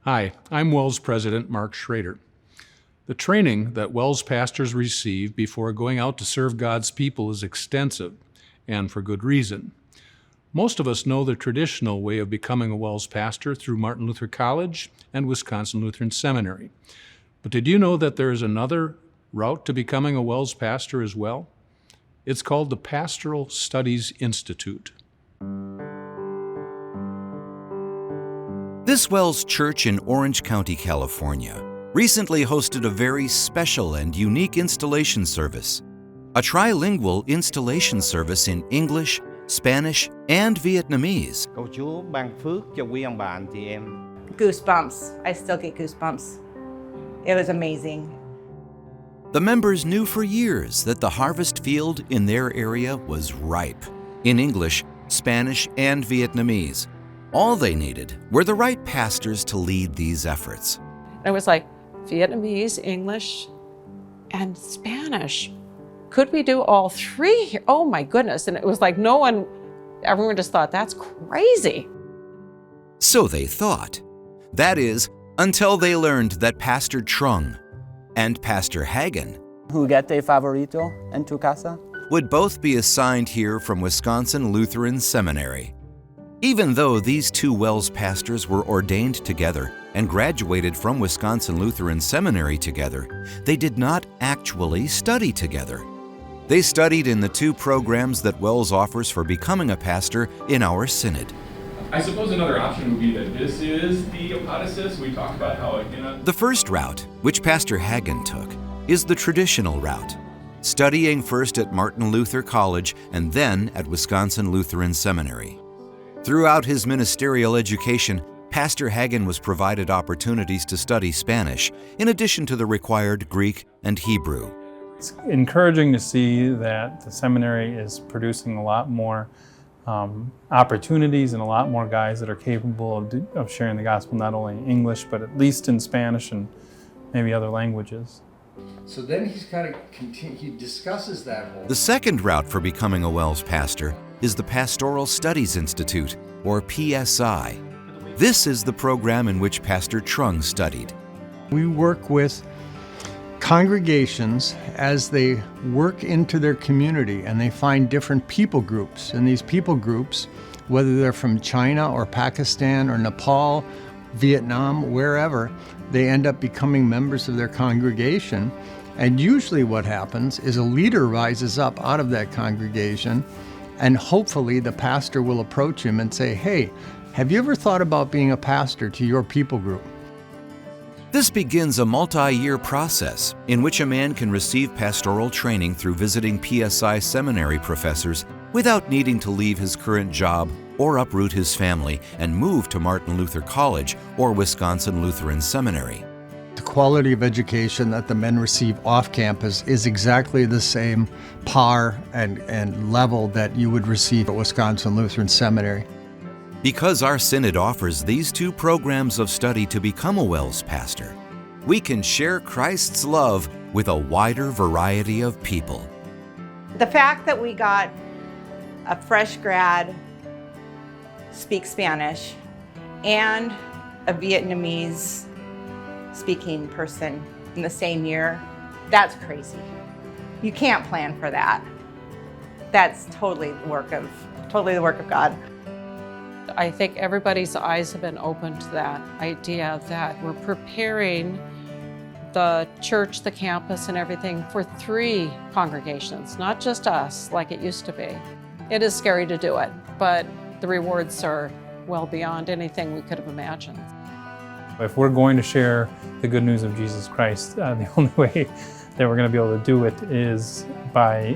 Hi, I'm WELS President Mark Schrader. The training that WELS pastors receive before going out to serve God's people is extensive, and for good reason. Most of us know the traditional way of becoming a WELS pastor through Martin Luther College and Wisconsin Lutheran Seminary. But did you know that there is another route to becoming a WELS pastor as well? It's called the Pastoral Studies Institute. This WELS church in Orange County, California, recently hosted a very special and unique installation service, a trilingual installation service in English, Spanish, and Vietnamese. Cầu Chúa ban phước cho quý ông bà anh chị em. Goosebumps. I still get goosebumps. It was amazing. The members knew for years that the harvest field in their area was ripe, in English, Spanish, and Vietnamese. All they needed were the right pastors to lead these efforts. It was like Vietnamese, English, and Spanish. Could we do all three here? Oh my goodness. And it was like everyone just thought, that's crazy. So they thought. That is, until they learned that Pastor Trung and Pastor Hagen Juguete favorito en tu casa? would both be assigned here from Wisconsin Lutheran Seminary. Even though these two WELS pastors were ordained together and graduated from Wisconsin Lutheran Seminary together, they did not actually study together. They studied in the two programs that WELS offers for becoming a pastor in our synod. I suppose another option would be that this is the apodosis. We talked about how The first route, which Pastor Hagen took, is the traditional route, studying first at Martin Luther College and then at Wisconsin Lutheran Seminary. Throughout his ministerial education, Pastor Hagen was provided opportunities to study Spanish, in addition to the required Greek and Hebrew. It's encouraging to see that the seminary is producing a lot more opportunities and a lot more guys that are capable of sharing the gospel, not only in English, but at least in Spanish and maybe other languages. So then he discusses that whole. The second route for becoming a WELS pastor is the Pastoral Studies Institute, or PSI. This is the program in which Pastor Trung studied. We work with congregations as they work into their community and they find different people groups. And these people groups, whether they're from China or Pakistan or Nepal, Vietnam, wherever, they end up becoming members of their congregation. And usually what happens is a leader rises up out of that congregation, and hopefully the pastor will approach him and say, "Hey, have you ever thought about being a pastor to your people group?" This begins a multi-year process in which a man can receive pastoral training through visiting PSI seminary professors without needing to leave his current job or uproot his family and move to Martin Luther College or Wisconsin Lutheran Seminary. The quality of education that the men receive off campus is exactly the same par and level that you would receive at Wisconsin Lutheran Seminary. Because our synod offers these two programs of study to become a WELS pastor, we can share Christ's love with a wider variety of people. The fact that we got a fresh grad speak Spanish and a Vietnamese speaking person in the same year, that's crazy. You can't plan for that. That's totally the work of God. I think everybody's eyes have been opened to that idea that we're preparing the church, the campus, and everything for three congregations, not just us like it used to be. It is scary to do it, but the rewards are well beyond anything we could have imagined. If we're going to share the good news of Jesus Christ, the only way that we're going to be able to do it is by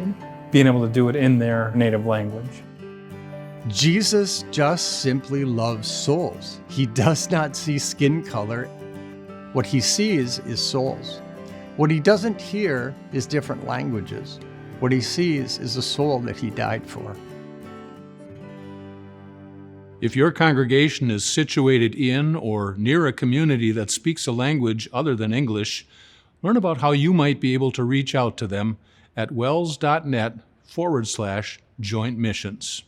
being able to do it in their native language. Jesus just simply loves souls. He does not see skin color. What he sees is souls. What he doesn't hear is different languages. What he sees is a soul that he died for. If your congregation is situated in or near a community that speaks a language other than English, learn about how you might be able to reach out to them at wels.net/joint missions.